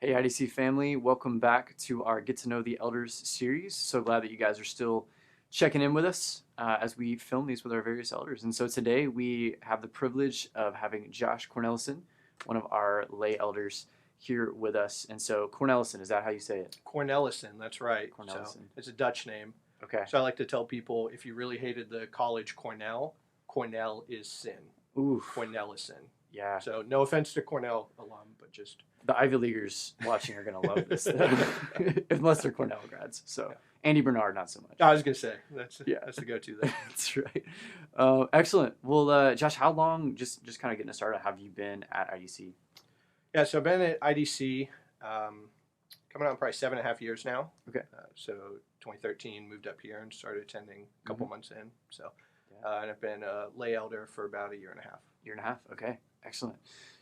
Hey, IDC family, welcome back to our Get to Know the Elders series. So glad that you guys are still checking in with us as we film these with our various elders. And so today we have the privilege of having Josh Cornelissen, one of our lay elders, here with us. And so Cornelison, is that how you say it? Cornelison, that's right. Cornelison. So it's a Dutch name. Okay. So I like to tell people if you really hated the college Cornell, Cornell is sin. Ooh. Cornelison. Yeah. So no offense to Cornell alum, but just The Ivy Leaguers watching are going to love this, unless they're Cornell grads. So yeah. Andy Bernard, not so much. I was going to say, that's the go-to there. That's right. Excellent. Well, Josh, how long, just kind of getting us started, have you been at IDC? Yeah, so I've been at IDC coming on probably 7.5 years now. Okay. So 2013 moved up here and started attending a couple months in. So Yeah. and I've been a lay elder for about a year and a half. Year and a half. Okay. Excellent.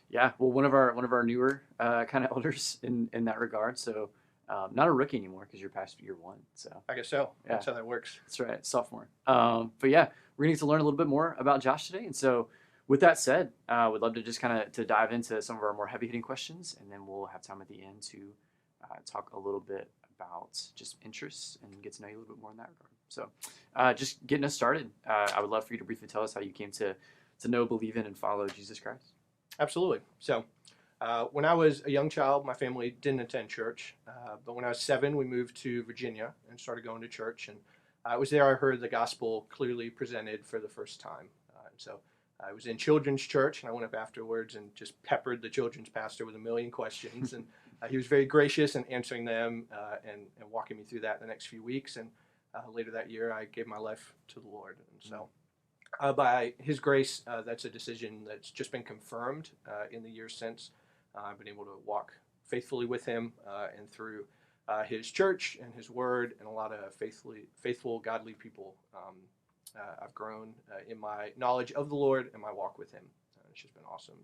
Yeah. Well, one of our newer kind of elders in that regard. So not a rookie anymore because you're past year one. So I guess so. Yeah. That's how that works. That's right. Sophomore. But yeah, we're going to get to learn a little bit more about Josh today. And so with that said, we'd love to just kind of to dive into some of our more heavy hitting questions, and then we'll have time at the end to talk a little bit about just interests and get to know you a little bit more in that regard. So just getting us started, I would love for you to briefly tell us how you came to know, believe in, and follow Jesus Christ. Absolutely. So when I was a young child, my family didn't attend church. But when I was 7, we moved to Virginia and started going to church. And it was there I heard the gospel clearly presented for the first time. And so I was in children's church, and I went up afterwards and just peppered the children's pastor with a million questions. And he was very gracious in answering them and walking me through that the next few weeks. And later that year, I gave my life to the Lord. And so by His grace, that's a decision that's just been confirmed in the years since. I've been able to walk faithfully with Him and through His church and His Word and a lot of faithful, godly people. I've grown in my knowledge of the Lord and my walk with Him. It's just been awesome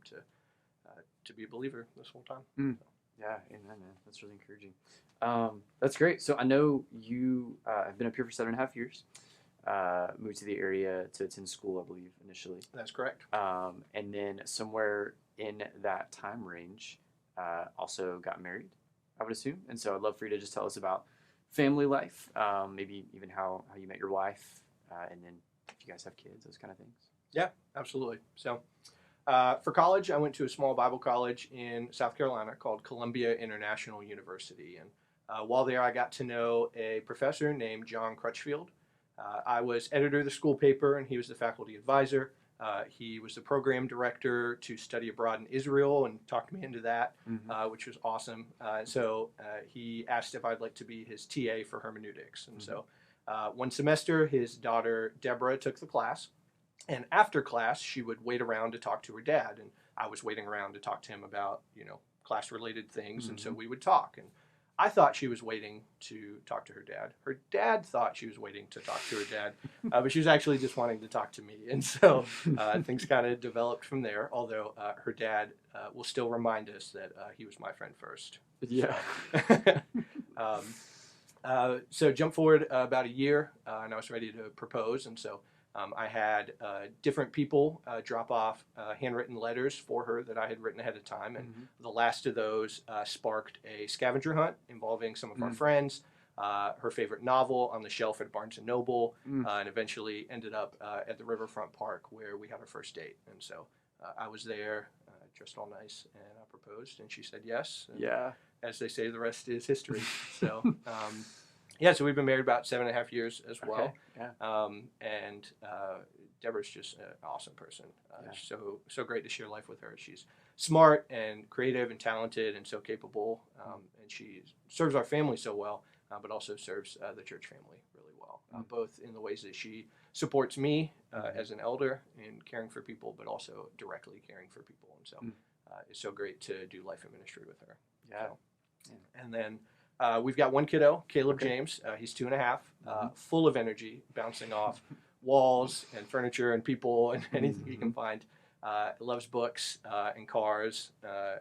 to be a believer this whole time. So. Yeah, amen, man. That's really encouraging. That's great. So I know you have been up here for 7.5 years. Moved to the area to attend school, I believe, initially. That's correct. And then somewhere in that time range, also got married, I would assume. And so I'd love for you to just tell us about family life, maybe even how you met your wife, and then if you guys have kids, those kind of things. Yeah, absolutely. So for college, I went to a small Bible college in South Carolina called Columbia International University. And while there, I got to know a professor named John Crutchfield. I was editor of the school paper, and he was the faculty advisor. He was the program director to study abroad in Israel and talked me into that, which was awesome. So he asked if I'd like to be his TA for hermeneutics. And so one semester, his daughter Deborah took the class. And after class, she would wait around to talk to her dad. And I was waiting around to talk to him about, class-related things. And so we would talk. And I thought she was waiting to talk to her dad. Her dad thought she was waiting to talk to her dad, but she was actually just wanting to talk to me. And so things kind of developed from there, although her dad will still remind us that he was my friend first. Yeah. So jump forward about a year, and I was ready to propose. And so I had different people drop off handwritten letters for her that I had written ahead of time. And the last of those sparked a scavenger hunt involving some of our friends, her favorite novel on the shelf at Barnes & Noble, and eventually ended up at the Riverfront Park where we had our first date. And so I was there, dressed all nice, and I proposed, and she said yes. And Yeah. as they say, the rest is history. So so we've been married about 7.5 years as well. Okay. Yeah. And Deborah's just an awesome person. So great to share life with her. She's smart and creative and talented and so capable. And she serves our family so well, but also serves the church family really well, both in the ways that she supports me as an elder in caring for people, but also directly caring for people. And so it's so great to do life and ministry with her. Yeah. So, and then we've got one kiddo, Caleb James. He's 2.5, full of energy, bouncing off walls and furniture and people and anything he can find. Loves books and cars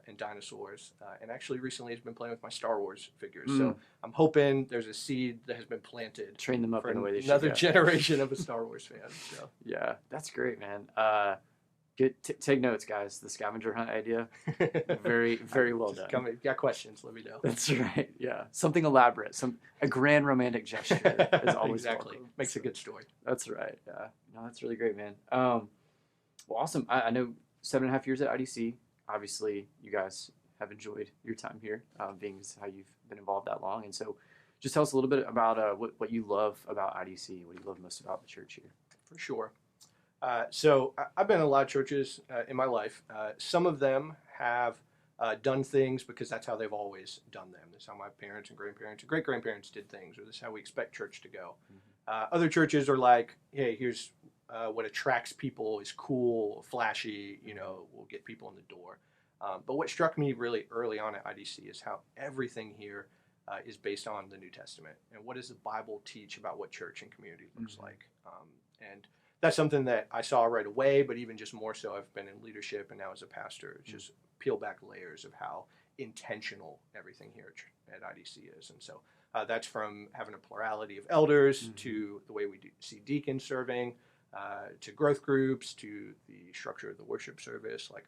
and dinosaurs. And actually recently has been playing with my Star Wars figures. So I'm hoping there's a seed that has been planted. Train them up for in the way they should another go. generation of a Star Wars fan. So. Yeah, that's great, man. Take notes, guys. The scavenger hunt idea, very, very well done. If you got questions, let me know. That's right. Yeah, something elaborate, a grand romantic gesture is always exactly welcome. Makes a good story. That's right. Yeah, no, that's really great, man. Well, awesome. I know 7.5 years at IDC. Obviously, you guys have enjoyed your time here, being how you've been involved that long, and so just tell us a little bit about what you love about IDC. What do you love most about the church here? For sure. So I've been in a lot of churches in my life. Some of them have done things because that's how they've always done them. That's how my parents and grandparents and great-grandparents did things, or this is how we expect church to go. Other churches are like, hey, here's what attracts people is cool, flashy, we'll get people in the door. But what struck me really early on at IDC is how everything here is based on the New Testament. And what does the Bible teach about what church and community looks like? And that's something that I saw right away, but even just more so, I've been in leadership and now as a pastor, it's just peel back layers of how intentional everything here at IDC is. And so that's from having a plurality of elders to the way we see deacons serving, to growth groups, to the structure of the worship service. Like,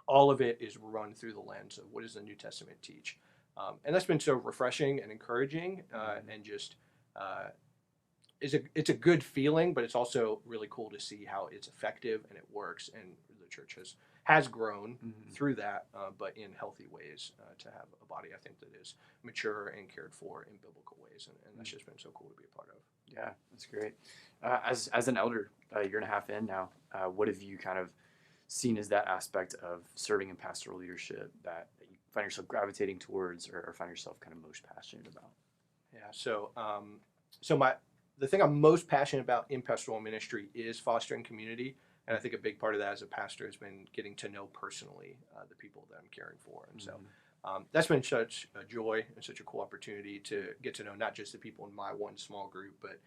all of it is run through the lens of what does the New Testament teach. And that's been so refreshing and encouraging, and just it's a good feeling, but it's also really cool to see how it's effective and it works, and the church has grown through that, but in healthy ways, to have a body, I think, that is mature and cared for in biblical ways, and that's just been so cool to be a part of. Yeah, that's great. As an elder, a year and a half in now, what have you kind of seen as that aspect of serving in pastoral leadership that you find yourself gravitating towards, or find yourself kind of most passionate about? Yeah, so the thing I'm most passionate about in pastoral ministry is fostering community, and I think a big part of that as a pastor has been getting to know personally the people that I'm caring for, and so that's been such a joy and such a cool opportunity to get to know not just the people in my one small group, but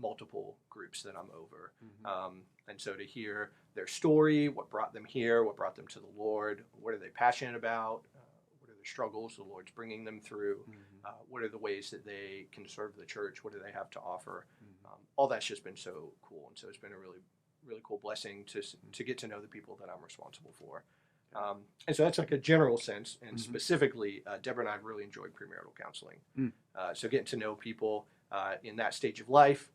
multiple groups that I'm over, and so to hear their story, what brought them here, what brought them to the Lord, what are they passionate about, what are the struggles the Lord's bringing them through, what are the ways that they can serve the church, what do they have to offer, all that's just been so cool, and so it's been a really, really cool blessing to get to know the people that I'm responsible for. And so that's like a general sense, and specifically, Deborah and I have really enjoyed premarital counseling. So getting to know people in that stage of life,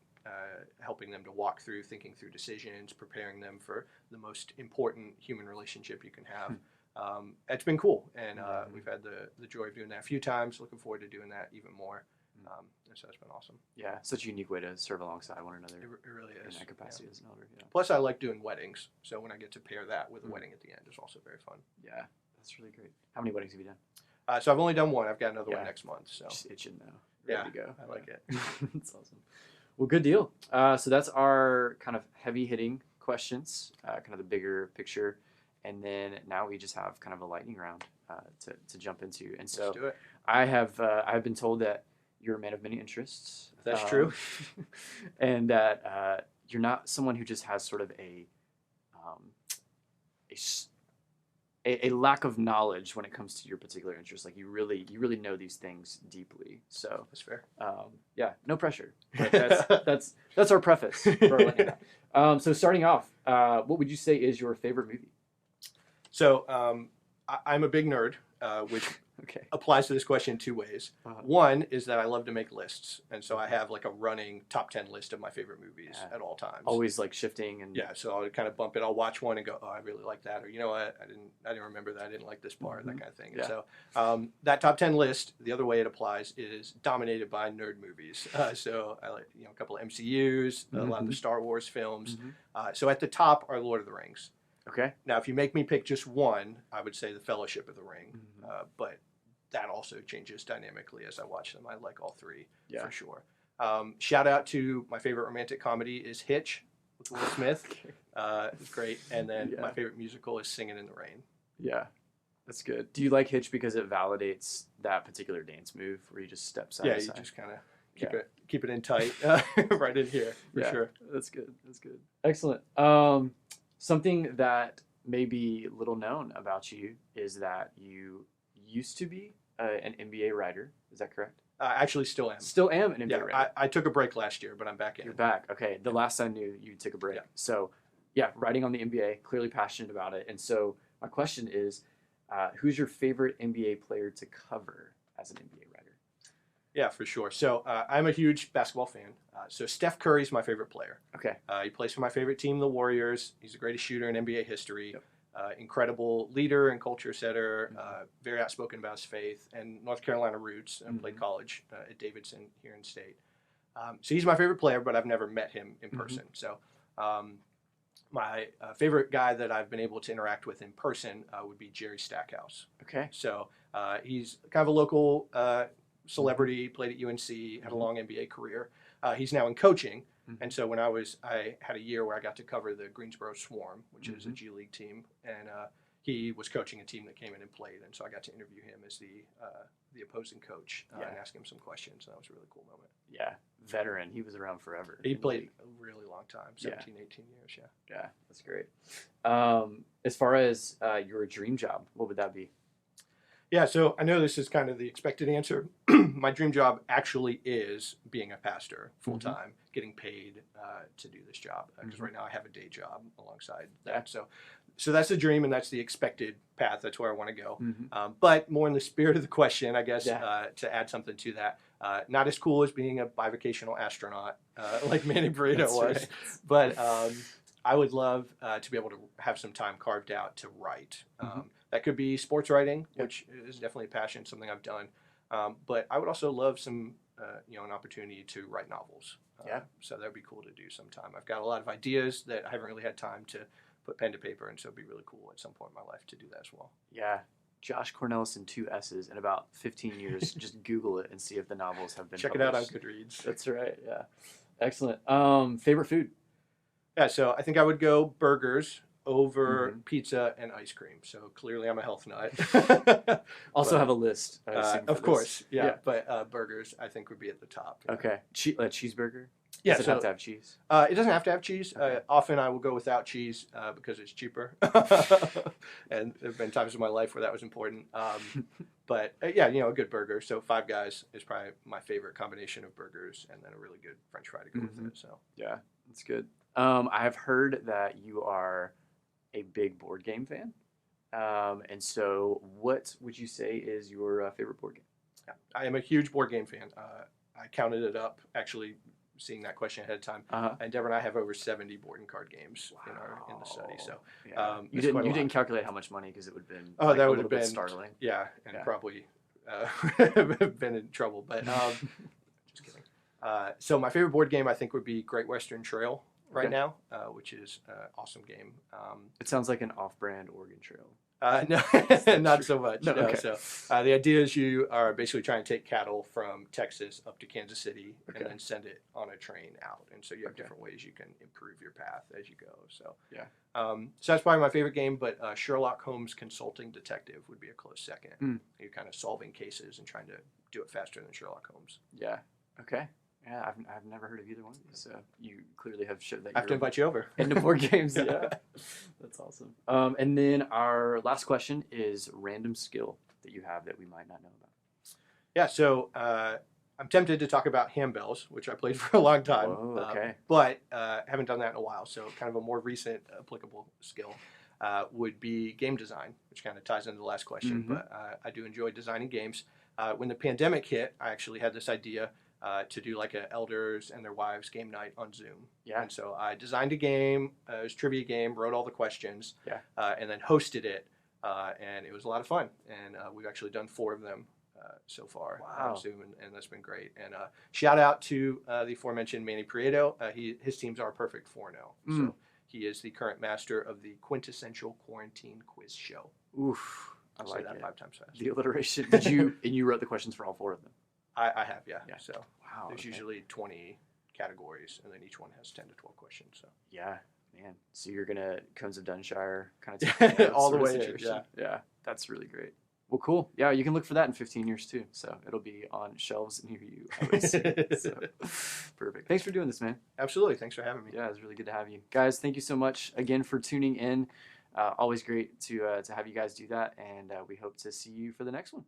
helping them to walk through, thinking through decisions, preparing them for the most important human relationship you can have. It's been cool, and we've had the joy of doing that a few times. Looking forward to doing that even more. And so it's been awesome. Yeah, such a unique way to serve alongside one another. It really is. In that capacity as an elder. Yeah. Plus, I like doing weddings, so when I get to pair that with a wedding at the end, is also very fun. Yeah, that's really great. How many weddings have you done? So I've only done one. I've got another one next month. So just itching now. Ready to go. I like it. That's awesome. Well, good deal. So that's our kind of heavy hitting questions, kind of the bigger picture, and then now we just have kind of a lightning round to jump into. And so Let's do it. I've been told that you're a man of many interests. That's true. And that you're not someone who just has sort of a lack of knowledge when it comes to your particular interests. Like you really know these things deeply. So That's fair. Yeah, no pressure. But that's our preface for letting that. So starting off, what would you say is your favorite movie? So I'm a big nerd, which applies to this question in two ways. One is that I love to make lists, and so I have like a running top 10 list of my favorite movies at all times. Always like shifting and so I'll kind of bump it. I'll watch one and go, oh, I really like that, or you know what, I didn't remember that, I didn't like this part, that kind of thing. And so that top 10 list, the other way it applies is dominated by nerd movies. So I like a couple of MCUs, a lot of the Star Wars films. So at the top are Lord of the Rings. Okay. Now, if you make me pick just one, I would say The Fellowship of the Ring. But that also changes dynamically as I watch them. I like all three for sure. Shout out to my favorite romantic comedy is Hitch with Will Smith. It's great. And then my favorite musical is Singing in the Rain. Yeah, that's good. Do you like Hitch because it validates that particular dance move where you just step side to side? You just kind of keep it in tight right in here for sure. That's good. That's good. Excellent. Something that may be little known about you is that you used to be an NBA writer. Is that correct? Actually, still am. Still am an NBA writer. I took a break last year, but I'm back in. You're back. Okay. The last I knew, you took a break. Yeah. So yeah, writing on the NBA, clearly passionate about it. And so my question is, who's your favorite NBA player to cover as an NBA writer? Yeah, for sure. So I'm a huge basketball fan. So Steph Curry's my favorite player. Okay. He plays for my favorite team, the Warriors. He's the greatest shooter in NBA history. Yep. Incredible leader and culture setter. Very outspoken about his faith and North Carolina roots. Played college at Davidson here in state. So he's my favorite player, but I've never met him in person. So my favorite guy that I've been able to interact with in person would be Jerry Stackhouse. Okay. So he's kind of a local celebrity, played at UNC, had a long NBA career. He's now in coaching. And so when I had a year where I got to cover the Greensboro Swarm, which is a G League team, and he was coaching a team that came in and played. And so I got to interview him as the opposing coach and ask him some questions. And that was a really cool moment. Yeah, veteran. He was around forever. He played a really long time, 17, 18 years, Yeah, that's great. As far as your dream job, what would that be? Yeah, so I know this is kind of the expected answer. My dream job actually is being a pastor full-time, getting paid to do this job. Because right now I have a day job alongside that. So that's the dream and that's the expected path. That's where I want to go. But more in the spirit of the question, I guess, to add something to that. Not as cool as being a bivocational astronaut like Manny Burrito was. Right. But I would love to be able to have some time carved out to write. That could be sports writing, which is definitely a passion, something I've done. But I would also love some, an opportunity to write novels. So that would be cool to do sometime. I've got a lot of ideas that I haven't really had time to put pen to paper, and so it'd be really cool at some point in my life to do that as well. Yeah. Josh Cornelissen, 2 S's, in about 15 years. Just Google it and see if the novels have been Check published. it out on Goodreads. That's right, yeah. Excellent. Favorite food? Yeah, so I think I would go burgers over pizza and ice cream. So clearly I'm a health nut. Also have a list. Of course, but burgers I think would be at the top. Okay. Cheeseburger? Yeah, Does it have to have cheese? It doesn't have to have cheese. Okay. Often I will go without cheese because it's cheaper. And there have been times in my life where that was important. But a good burger. So Five Guys is probably my favorite combination of burgers, and then a really good French fry to go with it. So yeah, that's good. I have heard that you are a big board game fan. And so what would you say is your favorite board game? Yeah, I am a huge board game fan. I counted it up, actually, seeing that question ahead of time. And Deborah and I have over 70 board and card games in the study. So you didn't calculate how much money, because it would have been that would have been startling. Yeah, and probably been in trouble. But just kidding. So my favorite board game I think would be Great Western Trail right now, which is an awesome game. It sounds like an off-brand Oregon Trail. No, not so much. No, okay. So the idea is you are basically trying to take cattle from Texas up to Kansas City and then send it on a train out. And so you have different ways you can improve your path as you go. So so that's probably my favorite game. But Sherlock Holmes Consulting Detective would be a close second. You're kind of solving cases and trying to do it faster than Sherlock Holmes. Yeah. Okay. Yeah, I've never heard of either one of these, so you clearly have showed that I have to invite you over. Into board games, yeah. That's awesome. And then our last question is random skill that you have that we might not know about. Yeah, so I'm tempted to talk about handbells, which I played for a long time. Whoa, okay. But haven't done that in a while, so kind of a more recent applicable skill would be game design, which kind of ties into the last question. But I do enjoy designing games. When the pandemic hit, I actually had this idea to do like a elders and their wives game night on Zoom. Yeah. And so I designed a game, it was a trivia game, wrote all the questions, and then hosted it. And it was a lot of fun. And we've actually done 4 of them so far on Zoom, and that's been great. And shout out to the aforementioned Manny Prieto. His teams are perfect 4-0. So he is the current master of the quintessential quarantine quiz show. Oof. I like that it. 5 times fast. The alliteration. And you wrote the questions for all 4 of them? I have, yeah. So there's okay. usually 20 categories, and then each one has 10 to 12 questions. So yeah, man. So you're gonna Cones of Dunshire kind of take all the way in. Yeah, that's really great. Well, cool. Yeah, you can look for that in 15 years too. So it'll be on shelves near you, I would assume. So perfect. Thanks for doing this, man. Absolutely. Thanks for having me. Yeah, it was really good to have you guys. Thank you so much again for tuning in. Always great to have you guys do that, and we hope to see you for the next one.